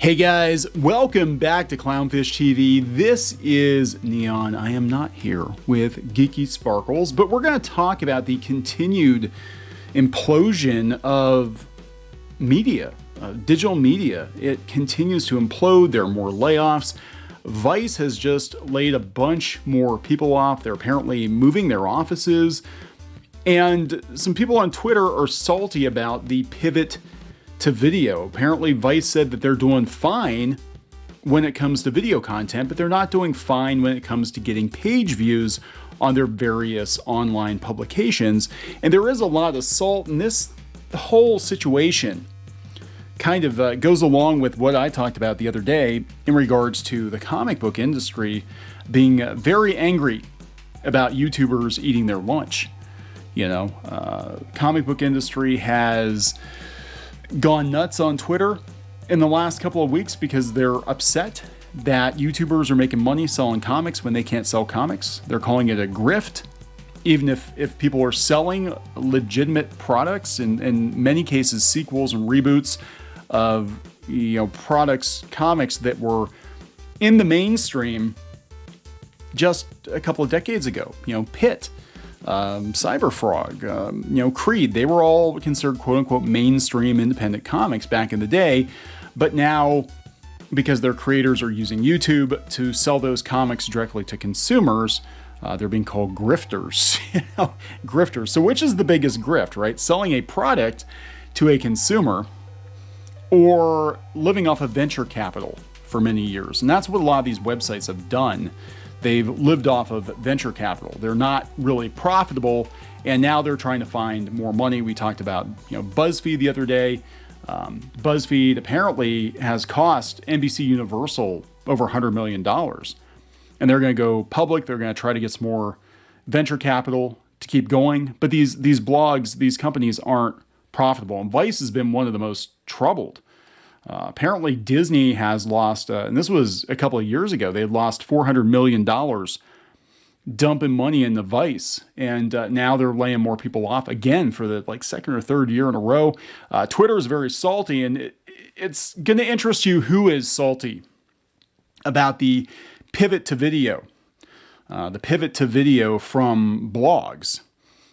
Hey guys, welcome back to Clownfish TV. This is Neon. I am not here with Geeky Sparkles, but we're going to talk about the continued implosion of media, digital media. It continues to implode. There are more layoffs. Vice has just laid a bunch more people off. They're apparently moving their offices. And some people on Twitter are salty about the pivot to video. Apparently Vice said that they're doing fine when it comes to video content, but they're not doing fine when it comes to getting page views on their various online publications. And there is a lot of salt in this whole situation. Kind of goes along with what I talked about the other day in regards to the comic book industry being very angry about YouTubers eating their lunch. You know, comic book industry has gone nuts on Twitter in the last couple of weeks because they're upset that YouTubers are making money selling comics when they can't sell comics. They're calling it a grift, even if people are selling legitimate products, in many cases sequels and reboots of products, comics that were in the mainstream just a couple of decades ago. Pit, Cyberfrog, Creed, they were all considered quote-unquote mainstream independent comics back in the day, but now because their creators are using YouTube to sell those comics directly to consumers, they're being called grifters. Grifters. So which is the biggest grift, right? Selling a product to a consumer or living off of venture capital for many years. And that's what a lot of these websites have done. They've lived off of venture capital. They're not really profitable, and now they're trying to find more money. We talked about BuzzFeed the other day. BuzzFeed apparently has cost NBC Universal over $100 million. And they're going to go public. They're going to try to get some more venture capital to keep going. But these blogs, these companies aren't profitable. And Vice has been one of the most troubled. Apparently Disney has lost, and this was a couple of years ago, they had lost $400 million dumping money into Vice. And now they're laying more people off again for the second or third year in a row. Twitter is very salty, and it's going to interest you who is salty about the pivot to video. The pivot to video from blogs.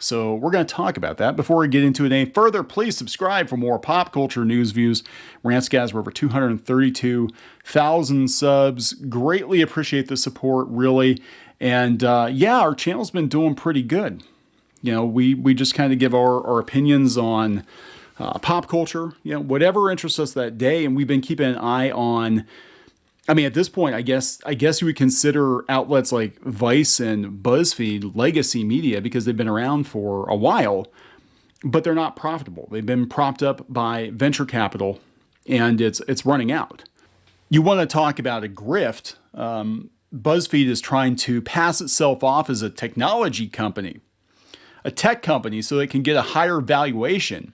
So we're going to talk about that. Before we get into it any further, please subscribe for more pop culture news, views, rants, guys. We're over 232,000 subs. Greatly appreciate the support, really. And our channel's been doing pretty good. We just kind of give our opinions on pop culture, whatever interests us that day. And we've been keeping an eye on, at this point, I guess you would consider outlets like Vice and BuzzFeed legacy media because they've been around for a while, but they're not profitable. They've been propped up by venture capital, and it's running out. You want to talk about a grift? BuzzFeed is trying to pass itself off as a technology company, a tech company, so it can get a higher valuation.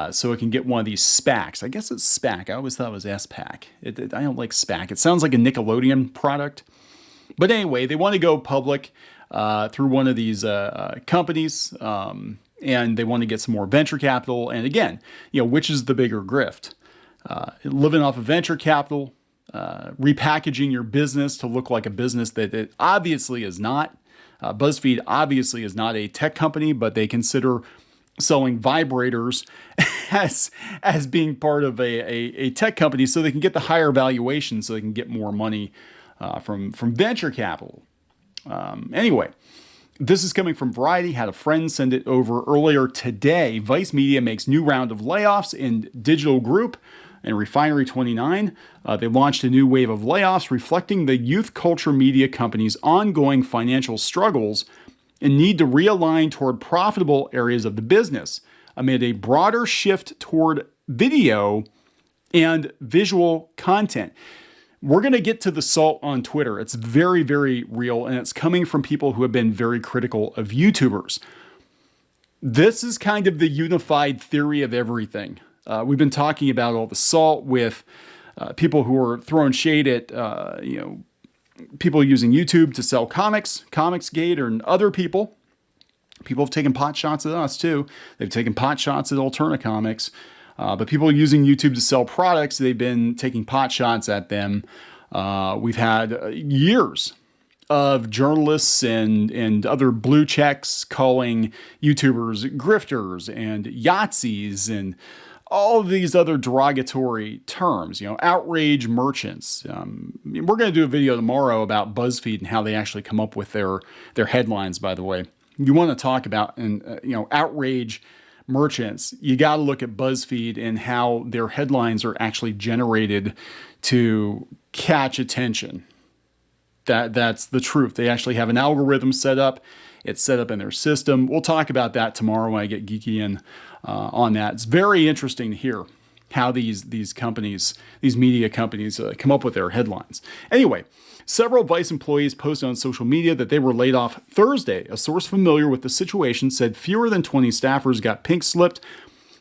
So it can get one of these SPACs. I guess it's SPAC. I always thought it was SPAC. I don't like SPAC. It sounds like a Nickelodeon product. But anyway, they want to go public through one of these companies, and they want to get some more venture capital. And again, which is the bigger grift? Living off of venture capital, repackaging your business to look like a business that it obviously is not. BuzzFeed obviously is not a tech company, but they consider selling vibrators as being part of a tech company so they can get the higher valuation, so they can get more money from venture capital. Anyway, this is coming from Variety. Had a friend send it over earlier today. Vice Media makes new round of layoffs in Digital Group and Refinery 29. They launched a new wave of layoffs reflecting the youth culture media company's ongoing financial struggles and need to realign toward profitable areas of the business amid a broader shift toward video and visual content. We're going to get to the salt on Twitter. It's very, very real, and it's coming from people who have been very critical of YouTubers. This is kind of the unified theory of everything. We've been talking about all the salt with people who are throwing shade at, people using YouTube to sell comics, Comicsgate, or other people. People have taken pot shots at us too. They've taken pot shots at Alterna Comics. But people using YouTube to sell products, they've been taking pot shots at them. We've had years of journalists and other blue checks calling YouTubers grifters and Yahtzees and all of these other derogatory terms, outrage merchants. We're going to do a video tomorrow about BuzzFeed and how they actually come up with their headlines, by the way. You want to talk about, outrage merchants, you got to look at BuzzFeed and how their headlines are actually generated to catch attention. That's the truth. They actually have an algorithm set up. It's set up in their system. We'll talk about that tomorrow when I get geeky in on that. It's very interesting to hear how these companies, these media companies, come up with their headlines. Anyway, several Vice employees posted on social media that they were laid off Thursday. A source familiar with the situation said fewer than 20 staffers got pink slipped,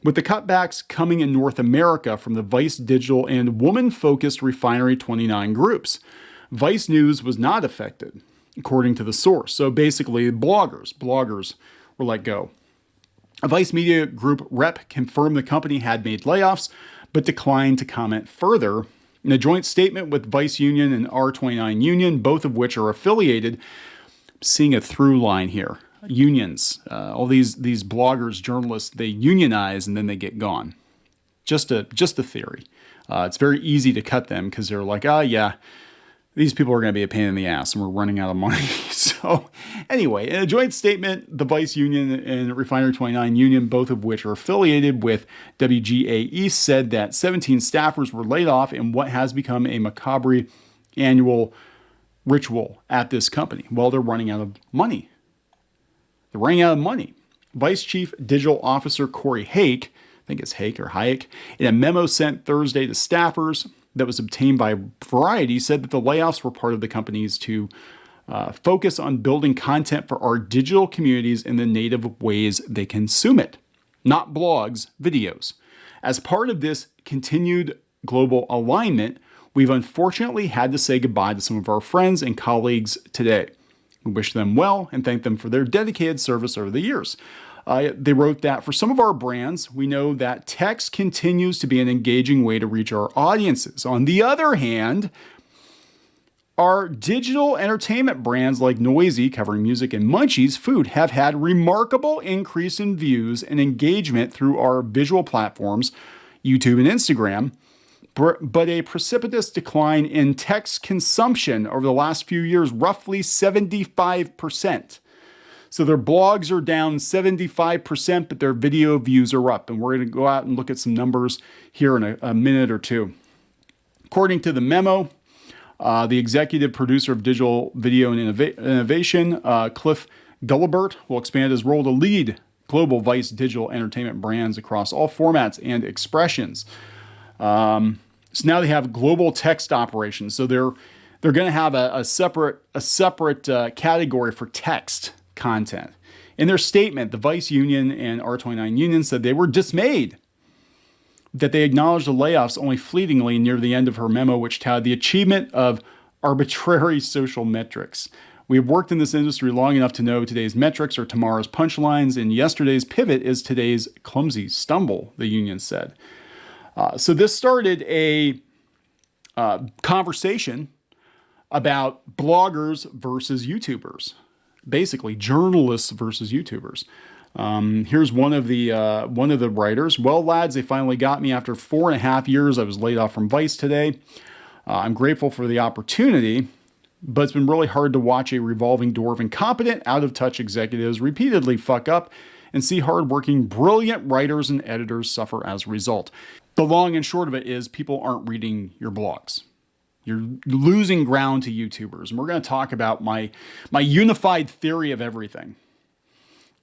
with the cutbacks coming in North America from the Vice digital and woman-focused Refinery 29 groups. Vice News was not affected, according to the source. So basically, bloggers were let go. A Vice Media Group rep confirmed the company had made layoffs, but declined to comment further. In a joint statement with Vice Union and R29 Union, both of which are affiliated, I'm seeing a through line here. Unions, all these bloggers, journalists, they unionize and then they get gone. Just a theory. It's very easy to cut them because they're like, yeah, these people are going to be a pain in the ass and we're running out of money. So anyway, in a joint statement, the Vice Union and Refinery 29 Union, both of which are affiliated with WGAE, said that 17 staffers were laid off in what has become a macabre annual ritual at this company. Well, they're running out of money. Vice Chief Digital Officer Corey Hake, I think it's Hake or Hayek, in a memo sent Thursday to staffers that was obtained by Variety, said that the layoffs were part of the company's to focus on building content for our digital communities in the native ways they consume it, not blogs, videos. As part of this continued global alignment, we've unfortunately had to say goodbye to some of our friends and colleagues today. We wish them well and thank them for their dedicated service over the years. They wrote that for some of our brands, we know that text continues to be an engaging way to reach our audiences. On the other hand, our digital entertainment brands like Noisy, covering music, and Munchies Food have had remarkable increase in views and engagement through our visual platforms, YouTube and Instagram, but a precipitous decline in text consumption over the last few years, roughly 75%. So their blogs are down 75%, but their video views are up. And we're going to go out and look at some numbers here in a minute or two. According to the memo, the executive producer of digital video and innovation, Cliff Gullibert, will expand his role to lead global Vice digital entertainment brands across all formats and expressions. So now they have global text operations. So they're going to have a separate category for text content. In their statement, the Vice Union and R29 Union said they were dismayed that they acknowledged the layoffs only fleetingly near the end of her memo, which touted the achievement of arbitrary social metrics. We have worked in this industry long enough to know today's metrics are tomorrow's punchlines, and yesterday's pivot is today's clumsy stumble, the union said. So this started a conversation about bloggers versus YouTubers. Basically, journalists versus YouTubers. Here's one of the writers. Well, lads, they finally got me after 4.5 years. I was laid off from Vice today. I'm grateful for the opportunity, but it's been really hard to watch a revolving door of incompetent, out-of-touch executives repeatedly fuck up and see hardworking, brilliant writers and editors suffer as a result. The long and short of it is people aren't reading your blogs. You're losing ground to YouTubers. And we're going to talk about my unified theory of everything.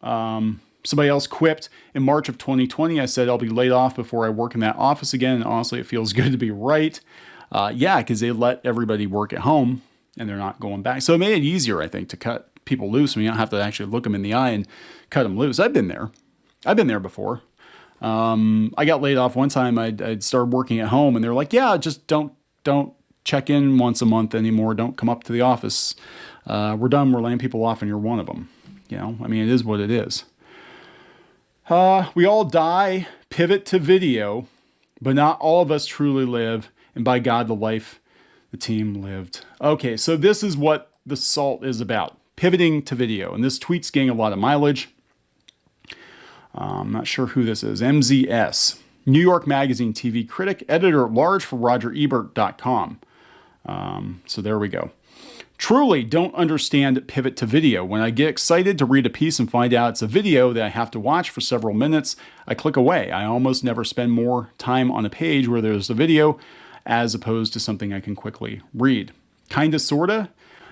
Somebody else quipped, in March of 2020, I said I'll be laid off before I work in that office again. And honestly, it feels good to be right. Yeah, because they let everybody work at home and they're not going back. So it made it easier, I think, to cut people loose when you don't have to actually look them in the eye and cut them loose. I've been there before. I got laid off one time. I'd started working at home and they're like, yeah, just don't check in once a month anymore. Don't come up to the office. We're done. We're laying people off and you're one of them. You know, I mean, it is what it is. We all die, pivot to video, but not all of us truly live. And by God, the life the team lived. Okay, so this is what the salt is about, pivoting to video. And this tweet's getting a lot of mileage. I'm not sure who this is. MZS, New York Magazine TV critic, editor at large for RogerEbert.com. So there we go. Truly don't understand pivot to video. When I get excited to read a piece and find out it's a video that I have to watch for several minutes, I click away. I almost never spend more time on a page where there's a video as opposed to something I can quickly read. Kinda, sorta.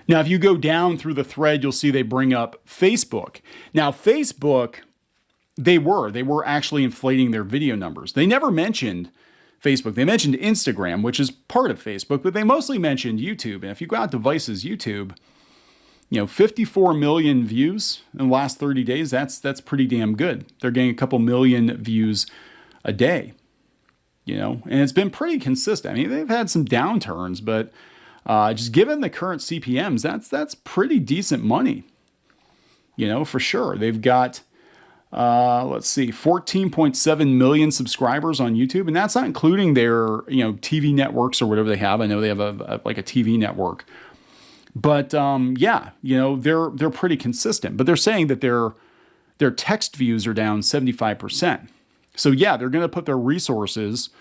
Now, if you go down through the thread, you'll see they bring up Facebook. Now, Facebook, they were actually inflating their video numbers. They never mentioned Facebook. They mentioned Instagram, which is part of Facebook, but they mostly mentioned YouTube. And if you go out devices, YouTube, 54 million views in the last 30 days, that's pretty damn good. They're getting a couple million views a day, and it's been pretty consistent. I mean, they've had some downturns, but just given the current CPMs, that's pretty decent money, for sure. They've got 14.7 million subscribers on YouTube, and that's not including their, TV networks or whatever they have. I know they have a TV network, but they're pretty consistent. But they're saying that their text views are down 75%. So yeah, they're going to put their resources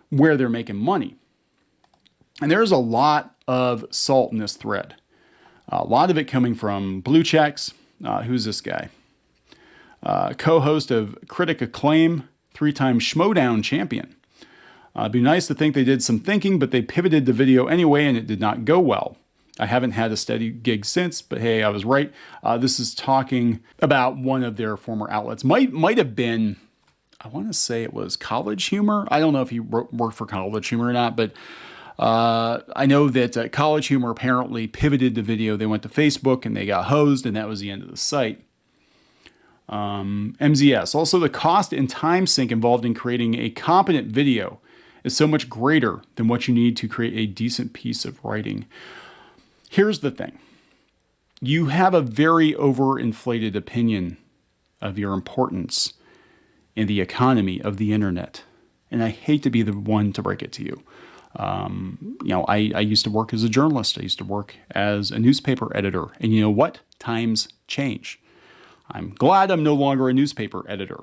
where they're making money. And there's a lot of salt in this thread. A lot of it coming from Blue Checks. Who's this guy? Co-host of Critic Acclaim, 3-time Schmodown champion. It'd be nice to think they did some thinking, but they pivoted the video anyway, and it did not go well. I haven't had a steady gig since, but hey, I was right. This is talking about one of their former outlets. Might have been, I want to say it was College Humor. I don't know if he worked for College Humor or not, but I know that College Humor apparently pivoted the video. They went to Facebook and they got hosed, and that was the end of the site. MZS. Also, the cost and time sink involved in creating a competent video is so much greater than what you need to create a decent piece of writing. Here's the thing. You have a very overinflated opinion of your importance in the economy of the internet. And I hate to be the one to break it to you. I used to work as a journalist. I used to work as a newspaper editor. And you know what? Times change. I'm glad I'm no longer a newspaper editor.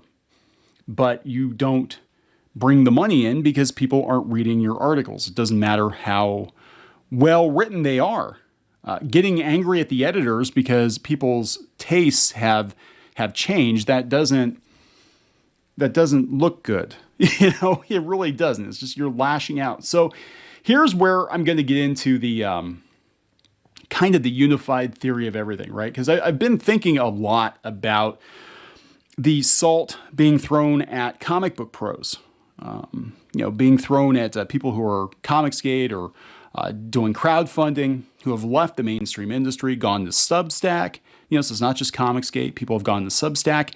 But you don't bring the money in because people aren't reading your articles. It doesn't matter how well written they are. Getting angry at the editors because people's tastes have changed, that doesn't look good. It really doesn't. It's just you're lashing out. So here's where I'm going to get into the kind of the unified theory of everything, right? Because I've been thinking a lot about the salt being thrown at comic book pros, being thrown at people who are Comicsgate or doing crowdfunding, who have left the mainstream industry, gone to Substack. So it's not just Comicsgate. People have gone to Substack.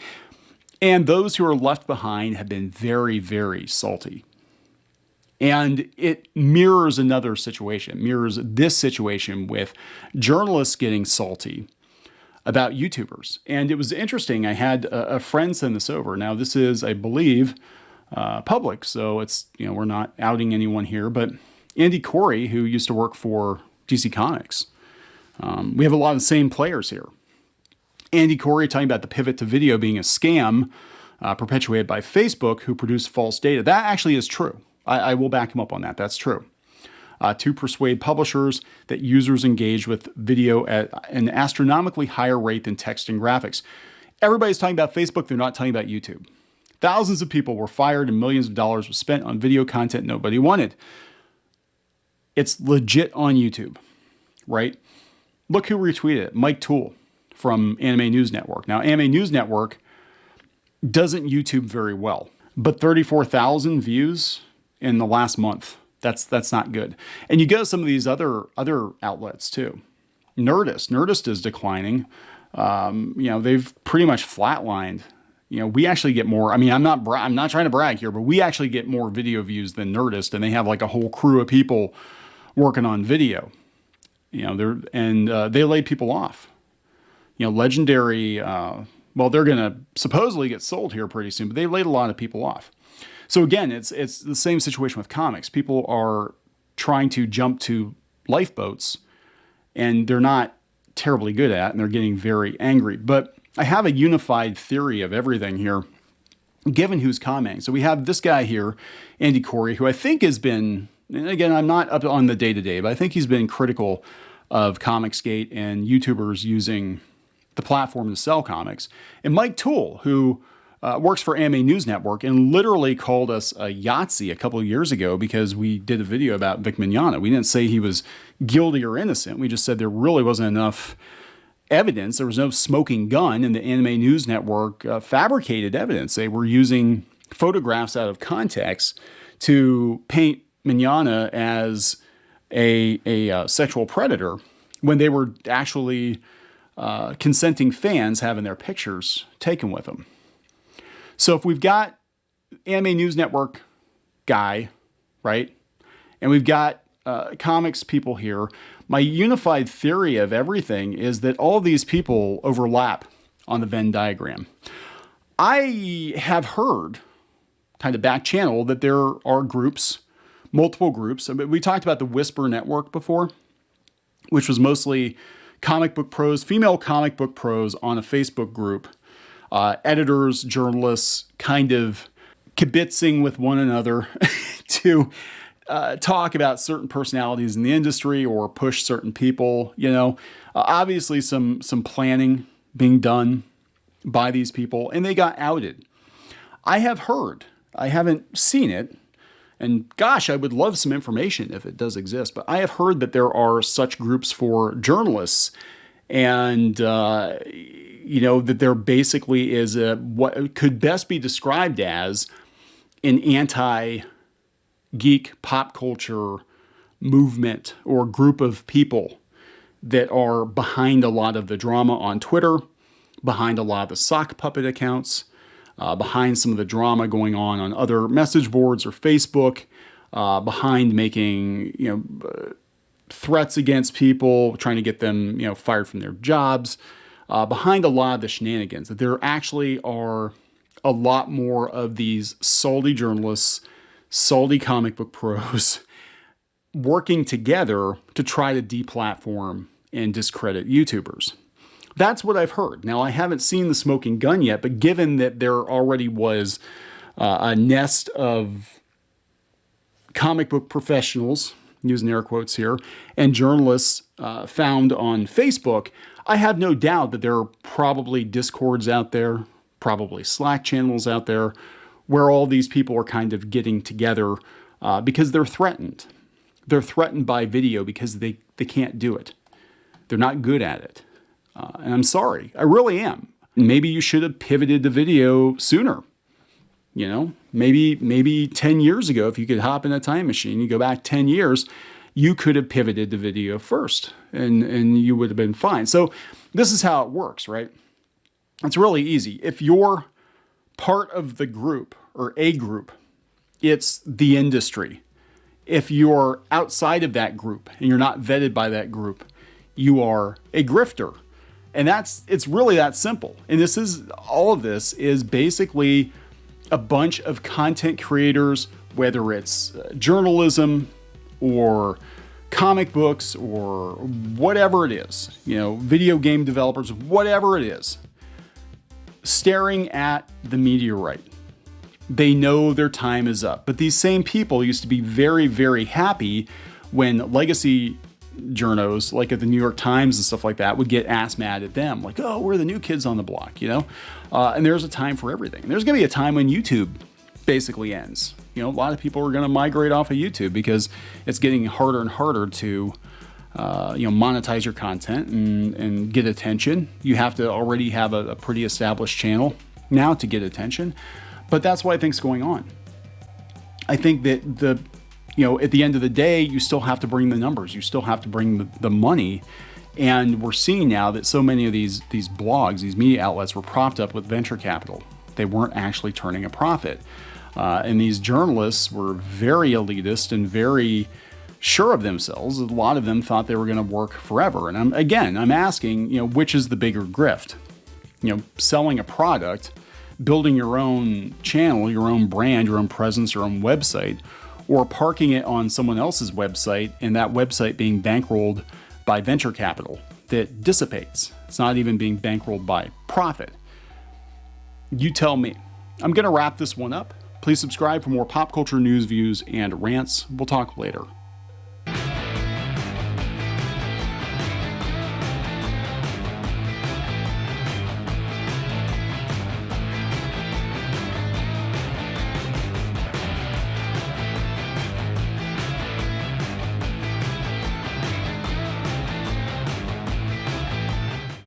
And those who are left behind have been very, very salty. And it mirrors another situation, mirrors this situation with journalists getting salty about YouTubers. And it was interesting. I had a friend send this over. Now, this is, I believe, public. So it's, we're not outing anyone here. But Andy Corey, who used to work for DC Comics, we have a lot of the same players here. Andy Corey talking about the pivot to video being a scam perpetuated by Facebook, who produced false data. That actually is true. I will back him up on that. That's true. To persuade publishers that users engage with video at an astronomically higher rate than text and graphics. Everybody's talking about Facebook. They're not talking about YouTube. Thousands of people were fired and millions of dollars were spent on video content nobody wanted. It's legit on YouTube, right? Look who retweeted it. Mike Toole from Anime News Network. Now, Anime News Network doesn't YouTube very well, but 34,000 views in the last month. That's not good. And you go to some of these other outlets too. Nerdist is declining. They've pretty much flatlined. We actually get more. I mean, I'm not trying to brag here, but we actually get more video views than Nerdist, and they have like a whole crew of people working on video. They lay people off. Legendary Well, they're going to supposedly get sold here pretty soon, but they laid a lot of people off. So again, it's the same situation with comics. People are trying to jump to lifeboats, and they're not terribly good at, and they're getting very angry. But I have a unified theory of everything here, given who's commenting. So we have this guy here, Andy Corey, who I think has been, and again, I'm not up on the day-to-day, but I think he's been critical of Comicsgate and YouTubers using the platform to sell comics. And Mike Toole, who works for Anime News Network and literally called us a Yahtzee a couple of years ago because we did a video about Vic Mignogna. We didn't say he was guilty or innocent. We just said there really wasn't enough evidence. There was no smoking gun, and the Anime News Network fabricated evidence. They were using photographs out of context to paint Mignogna as a sexual predator when they were actually consenting fans having their pictures taken with them. So if we've got Anime News Network guy, right, and we've got comics people here, my unified theory of everything is that all of these people overlap on the Venn diagram. I have heard, kind of back channel, that there are groups, multiple groups. I mean, we talked about the Whisper Network before, which was mostly comic book pros, female comic book pros on a Facebook group. Editors, journalists, kind of kibitzing with one another to talk about certain personalities in the industry or push certain people. You know, obviously some planning being done by these people, and they got outed. I have heard, I haven't seen it, and gosh, I would love some information if it does exist, but I have heard that there are such groups for journalists, and you know, that there basically is what could best be described as an anti-geek pop culture movement or group of people that are behind a lot of the drama on Twitter, behind a lot of the sock puppet accounts, behind some of the drama going on other message boards or Facebook, behind making, you know, threats against people, trying to get them, you know, fired from their jobs. Behind a lot of the shenanigans, that there actually are a lot more of these salty journalists, salty comic book pros working together to try to deplatform and discredit YouTubers. That's what I've heard. Now, I haven't seen the smoking gun yet, but given that there already was a nest of comic book professionals, using air quotes here, and journalists found on Facebook, I have no doubt that there are probably Discords out there, probably Slack channels out there, where all these people are kind of getting together because they're threatened. They're threatened by video because they can't do it. They're not good at it. And I'm sorry, I really am. Maybe you should have pivoted to video sooner. You know, maybe 10 years ago, if you could hop in a time machine, you go back 10 years, you could have pivoted to video first and you would have been fine. So this is how it works, right? It's really easy. If you're part of the group or a group, it's the industry. If you're outside of that group and you're not vetted by that group, you are a grifter. And it's really that simple. And all of this is basically a bunch of content creators, whether it's journalism or comic books or whatever it is, you know, video game developers, whatever it is, staring at the meteorite. They know their time is up. But these same people used to be very, very happy when legacy journos, like at the New York Times and stuff like that, would get ass mad at them. Like, oh, we're the new kids on the block, you know? And there's a time for everything. There's going to be a time when YouTube basically ends. You know, a lot of people are going to migrate off of YouTube because it's getting harder and harder to, monetize your content and get attention. You have to already have a pretty established channel now to get attention. But that's what I think is going on. I think that at the end of the day, you still have to bring the numbers. You still have to bring the money. And we're seeing now that so many of these blogs, these media outlets were propped up with venture capital. They weren't actually turning a profit. And these journalists were very elitist and very sure of themselves. A lot of them thought they were going to work forever. And I'm asking, which is the bigger grift? selling a product, building your own channel, your own brand, your own presence, your own website, or parking it on someone else's website and that website being bankrolled by venture capital that dissipates. It's not even being bankrolled by profit. You tell me. I'm going to wrap this one up. Please subscribe for more pop culture news, views, and rants. We'll talk later.